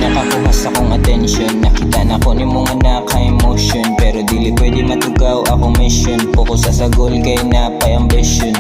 Nakakuhas akong attention, nakita na ko ni mga naka-emotion, pero dili pwede matugaw akong mission. Focus sa goal kay napay ambition.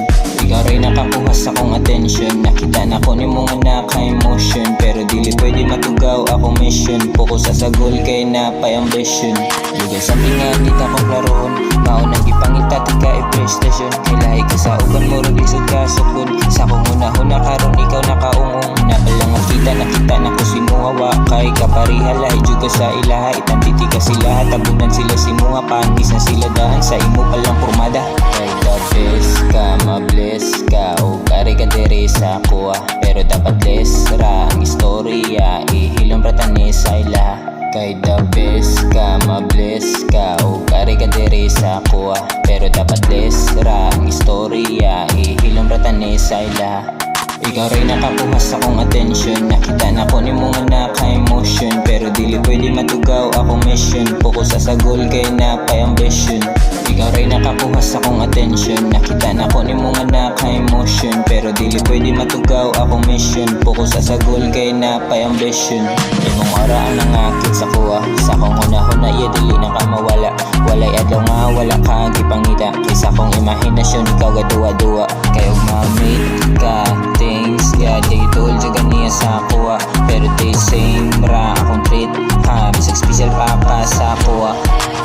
Ikaw rin nakakuhas akong attention, nakita na ko ni mga naka-emotion, pero dili pwede matugaw akong mission. Focus sa goal kay napay ambition. Lugay sa pingan kita kong klaroon, maon ang gipangita tika i-prestation. Kailahi ka sa uban mo raglisod ka sukod, sa kong una-huna karon ikaw nakaungong. Nabalang nakita na ko sinuwa kay kaparihala ijuga sa ilaha, itambiti ka sila tabunan sila simuha, panis na sila daan sa imo palang pormada. Kay the best ka mabless ka o kari ka dere sa kuha, pero dapat less ra ang istorya ihilom ratani sa ilaha. Kay the best ka mabless ka o kari ka dere sa kuha, pero dapat less ra ang istorya ihilom ratani sa ilaha. Ikaw rin nakakuhas akong attention, nakita na ko ni mga naka-emotion, pero dili pwede matugaw akong mission. Focus sa goal kay napay ambition. Ikaw rin nakakuhas akong attention, nakita na ko ni mga naka-emotion, pero dili pwede matugaw akong mission. Focus sa goal kay napay ambition. Imong araan ang akit sa kuha, sa kong hunahuna iya dili na ka mawala. Walay adlaw nga wala ka gipangita, kaysa kong imahinasyon ikaw gaduwa-duwa. Kayog ma-meet ka things, yeah, di told juga niya sa kuha, pero they same ra akong treat ha, bisag special pa sa kuha.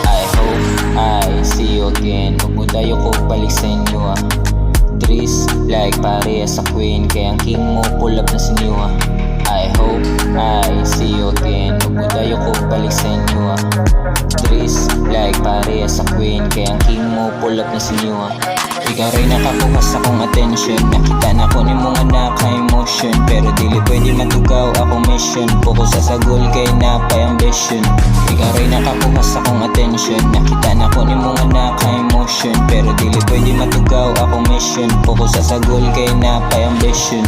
I hope I see you again, magmudayo ko balik sa inyo ha. Tris like pareha sa queen, kaya ang king mo pull up na sa inyo ha. I hope I see you again, magmudayo ko balik sa inyo ha. Tris like pareha sa queen, kaya ang king mo pull up na sa inyo ha. Ikaw rin nakakuhas akong attention, nakita na ko ni mga naka-emotion, pero dili pwede matugaw akong mission. Focus sa goal kay napay ambition. Ikaw rin nakakuhas akong attention, nakita na ko ni mga naka-emotion, pero dili pwede matugaw akong mission. Focus sa goal kay napay ambition.